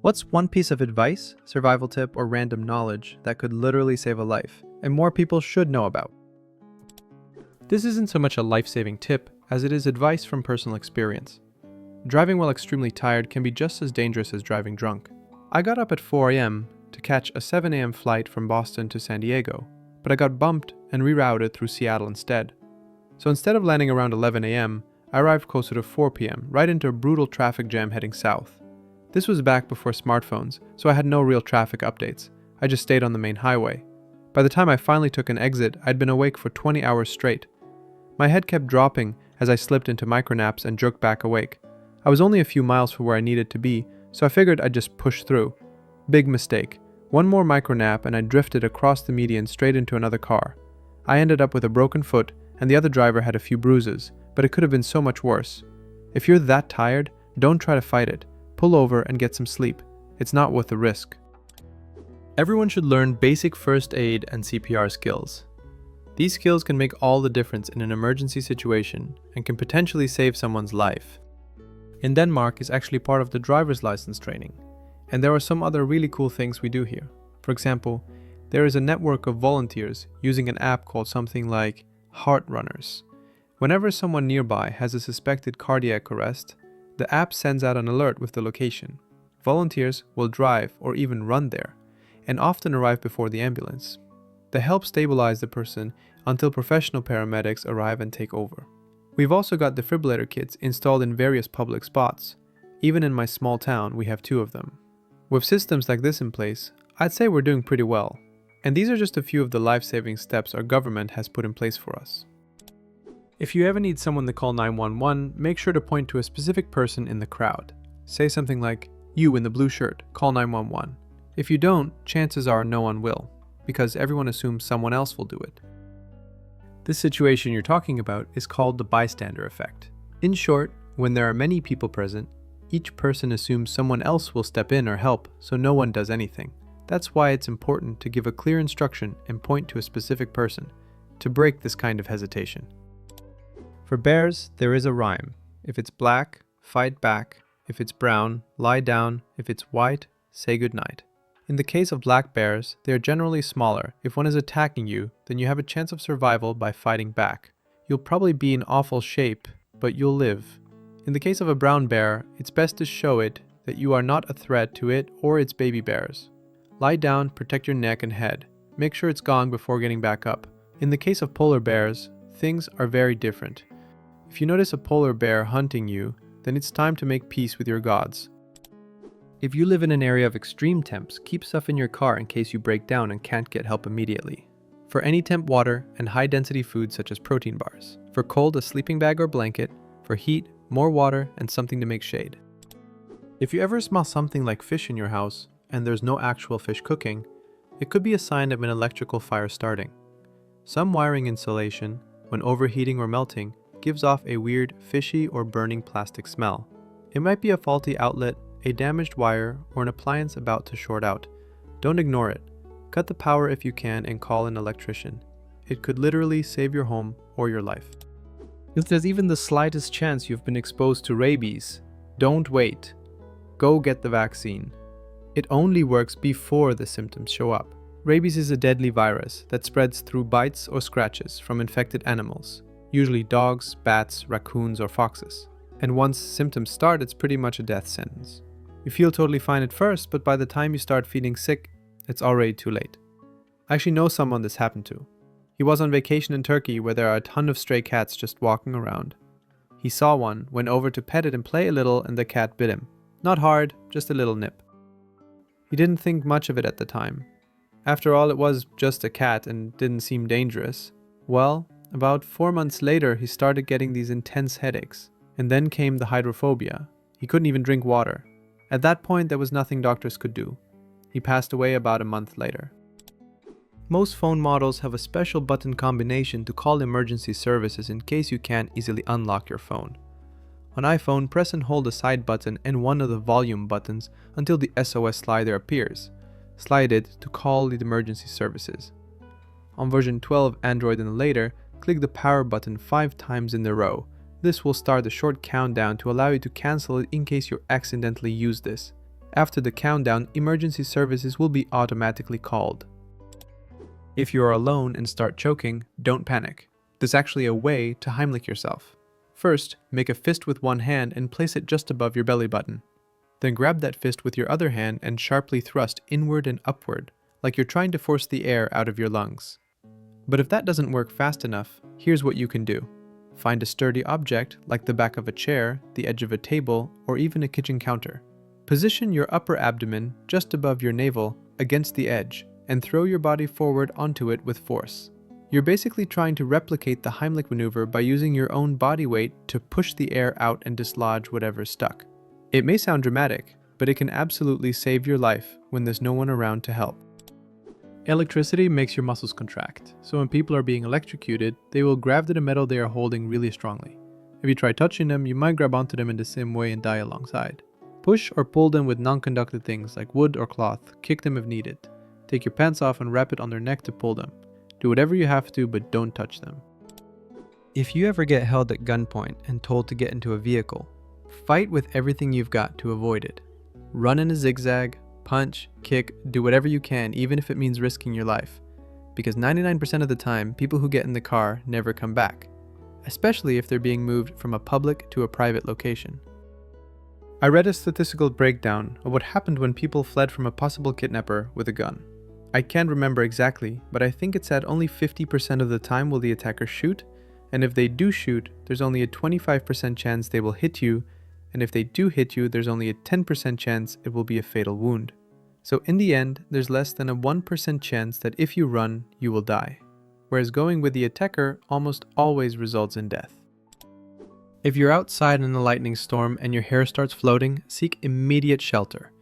What's one piece of advice, survival tip, or random knowledge that could literally save a life, and more people should know about? This isn't so much a life-saving tip as it is advice from personal experience. Driving while extremely tired can be just as dangerous as driving drunk. I got up at 4 a.m. to catch a 7 a.m. flight from Boston to San Diego, but I got bumped and rerouted through Seattle instead. So instead of landing around 11 a.m., I arrived closer to 4 p.m., right into a brutal traffic jam heading south. This was back before smartphones, so I had no real traffic updates. I just stayed on the main highway. By the time I finally took an exit, I'd been awake for 20 hours straight. My head kept dropping as I slipped into micronaps and jerked back awake. I was only a few miles from where I needed to be, so I figured I'd just push through. Big mistake. One more micronap and I drifted across the median straight into another car. I ended up with a broken foot, and the other driver had a few bruises, but it could have been so much worse. If you're that tired, don't try to fight it. Pull over and get some sleep. It's not worth the risk. Everyone should learn basic first aid and CPR skills. These skills can make all the difference in an emergency situation and can potentially save someone's life. In Denmark is actually part of the driver's license training, and there are some other really cool things we do here. For example, there is a network of volunteers using an app called something like Heart Runners. Whenever someone nearby has a suspected cardiac arrest, the app sends out an alert with the location. Volunteers will drive or even run there, and often arrive before the ambulance. They help stabilize the person until professional paramedics arrive and take over. We've also got defibrillator kits installed in various public spots. Even in my small town, we have 2 of them. With systems like this in place, I'd say we're doing pretty well. And these are just a few of the life-saving steps our government has put in place for us. If you ever need someone to call 911, make sure to point to a specific person in the crowd. Say something like, "You in the blue shirt, call 911. If you don't, chances are no one will, because everyone assumes someone else will do it. This situation you're talking about is called the bystander effect. In short, when there are many people present, each person assumes someone else will step in or help, so no one does anything. That's why it's important to give a clear instruction and point to a specific person to break this kind of hesitation. For bears, there is a rhyme. If it's black, fight back. If it's brown, lie down. If it's white, say goodnight. In the case of black bears, they are generally smaller. If one is attacking you, then you have a chance of survival by fighting back. You'll probably be in awful shape, but you'll live. In the case of a brown bear, it's best to show it that you are not a threat to it or its baby bears. Lie down, protect your neck and head. Make sure it's gone before getting back up. In the case of polar bears, things are very different. If you notice a polar bear hunting you, then it's time to make peace with your gods. If you live in an area of extreme temps, keep stuff in your car in case you break down and can't get help immediately. For any temp, water and high-density foods such as protein bars. For cold, a sleeping bag or blanket. For heat, more water and something to make shade. If you ever smell something like fish in your house and there's no actual fish cooking, it could be a sign of an electrical fire starting. Some wiring insulation, when overheating or melting, gives off a weird fishy or burning plastic smell. It might be a faulty outlet, a damaged wire, or an appliance about to short out. Don't ignore it. Cut the power if you can and call an electrician. It could literally save your home or your life. If there's even the slightest chance you've been exposed to rabies, don't wait. Go get the vaccine. It only works before the symptoms show up. Rabies is a deadly virus that spreads through bites or scratches from infected animals, usually dogs, bats, raccoons, or foxes. And once symptoms start, it's pretty much a death sentence. You feel totally fine at first, but by the time you start feeling sick, it's already too late. I actually know someone this happened to. He was on vacation in Turkey where there are a ton of stray cats just walking around. He saw one, went over to pet it and play a little, and the cat bit him. Not hard, just a little nip. He didn't think much of it at the time. After all, it was just a cat and didn't seem dangerous. Well, about 4 months later, he started getting these intense headaches. And then came the hydrophobia. He couldn't even drink water. At that point, there was nothing doctors could do. He passed away about a month later. Most phone models have a special button combination to call emergency services in case you can't easily unlock your phone. On iPhone, press and hold the side button and one of the volume buttons until the SOS slider appears. Slide it to call the emergency services. On version 12 Android and later, click the power button 5 times in a row. This will start a short countdown to allow you to cancel it in case you accidentally use this. After the countdown, emergency services will be automatically called. If you are alone and start choking, don't panic. There's actually a way to Heimlich yourself. First, make a fist with one hand and place it just above your belly button. Then grab that fist with your other hand and sharply thrust inward and upward, like you're trying to force the air out of your lungs. But if that doesn't work fast enough, here's what you can do. Find a sturdy object, like the back of a chair, the edge of a table, or even a kitchen counter. Position your upper abdomen just above your navel against the edge and throw your body forward onto it with force. You're basically trying to replicate the Heimlich maneuver by using your own body weight to push the air out and dislodge whatever's stuck. It may sound dramatic, but it can absolutely save your life when there's no one around to help. Electricity makes your muscles contract, so when people are being electrocuted, they will grab to the metal they are holding really strongly. If you try touching them, you might grab onto them in the same way and die alongside. Push or pull them with non-conductive things like wood or cloth, kick them if needed. Take your pants off and wrap it on their neck to pull them. Do whatever you have to, but don't touch them. If you ever get held at gunpoint and told to get into a vehicle, fight with everything you've got to avoid it. Run in a zigzag, punch, kick, do whatever you can, even if it means risking your life. Because 99% of the time, people who get in the car never come back, especially if they're being moved from a public to a private location. I read a statistical breakdown of what happened when people fled from a possible kidnapper with a gun. I can't remember exactly, but I think it said only 50% of the time will the attacker shoot, and if they do shoot, there's only a 25% chance they will hit you, and if they do hit you, there's only a 10% chance it will be a fatal wound. So in the end, there's less than a 1% chance that if you run, you will die. Whereas going with the attacker almost always results in death. If you're outside in a lightning storm and your hair starts floating, seek immediate shelter.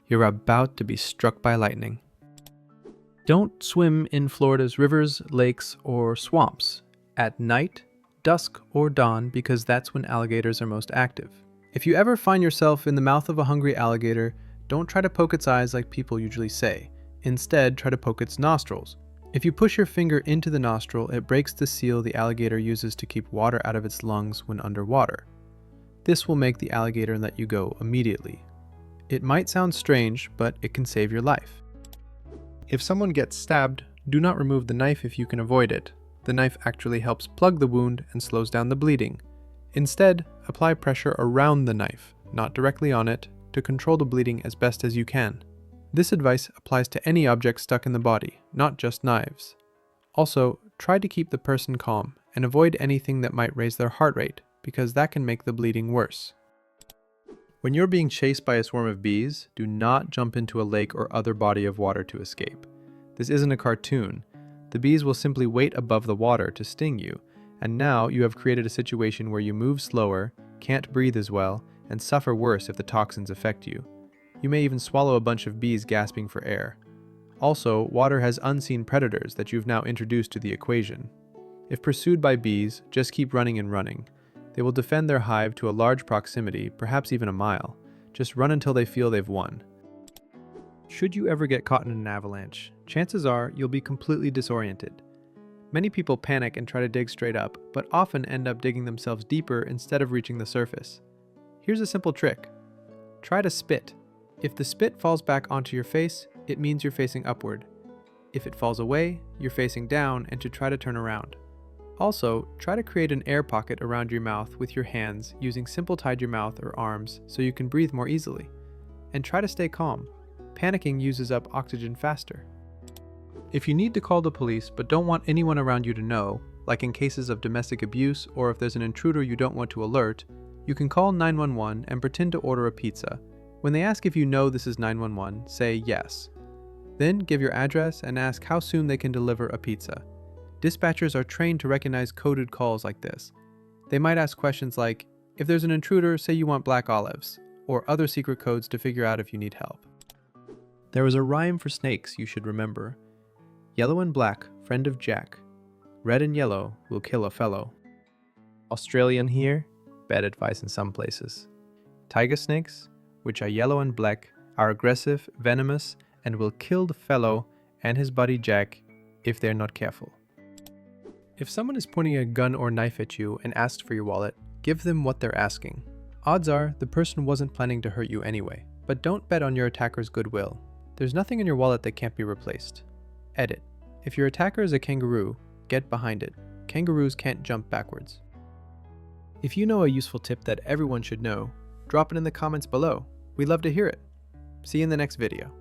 You're about to be struck by lightning. Don't swim in Florida's rivers, lakes, or swamps at night, dusk, or dawn because that's when alligators are most active. If you ever find yourself in the mouth of a hungry alligator, don't try to poke its eyes like people usually say. Instead, try to poke its nostrils. If you push your finger into the nostril, it breaks the seal the alligator uses to keep water out of its lungs when underwater. This will make the alligator let you go immediately. It might sound strange, but it can save your life. If someone gets stabbed, do not remove the knife if you can avoid it. The knife actually helps plug the wound and slows down the bleeding. Instead, apply pressure around the knife, not directly on it, to control the bleeding as best as you can. This advice applies to any object stuck in the body, not just knives. Also, try to keep the person calm and avoid anything that might raise their heart rate, because that can make the bleeding worse. When you're being chased by a swarm of bees, do not jump into a lake or other body of water to escape. This isn't a cartoon. The bees will simply wait above the water to sting you, and now you have created a situation where you move slower, can't breathe as well, and suffer worse if the toxins affect you. You may even swallow a bunch of bees gasping for air. Also, water has unseen predators that you've now introduced to the equation. If pursued by bees, just keep running and running. They will defend their hive to a large proximity, perhaps even a mile. Just run until they feel they've won. Should you ever get caught in an avalanche, chances are you'll be completely disoriented. Many people panic and try to dig straight up, but often end up digging themselves deeper instead of reaching the surface. Here's a simple trick. Try to spit. If the spit falls back onto your face, it means you're facing upward. If it falls away, you're facing down and to try to turn around. Also, try to create an air pocket around your mouth with your hands using simple tied your mouth or arms so you can breathe more easily. And try to stay calm. Panicking uses up oxygen faster. If you need to call the police but don't want anyone around you to know, like in cases of domestic abuse or if there's an intruder you don't want to alert, you can call 911 and pretend to order a pizza. When they ask if you know this is 911, say yes. Then give your address and ask how soon they can deliver a pizza. Dispatchers are trained to recognize coded calls like this. They might ask questions like, if there's an intruder, say you want black olives, or other secret codes to figure out if you need help. There is a rhyme for snakes you should remember. Yellow and black, friend of Jack. Red and yellow will kill a fellow. Australian here, bad advice in some places. Tiger snakes, which are yellow and black, are aggressive, venomous, and will kill the fellow and his buddy Jack if they're not careful. If someone is pointing a gun or knife at you and asks for your wallet, give them what they're asking. Odds are the person wasn't planning to hurt you anyway. But don't bet on your attacker's goodwill. There's nothing in your wallet that can't be replaced. Edit. If your attacker is a kangaroo, get behind it. Kangaroos can't jump backwards. If you know a useful tip that everyone should know, drop it in the comments below. We'd love to hear it. See you in the next video.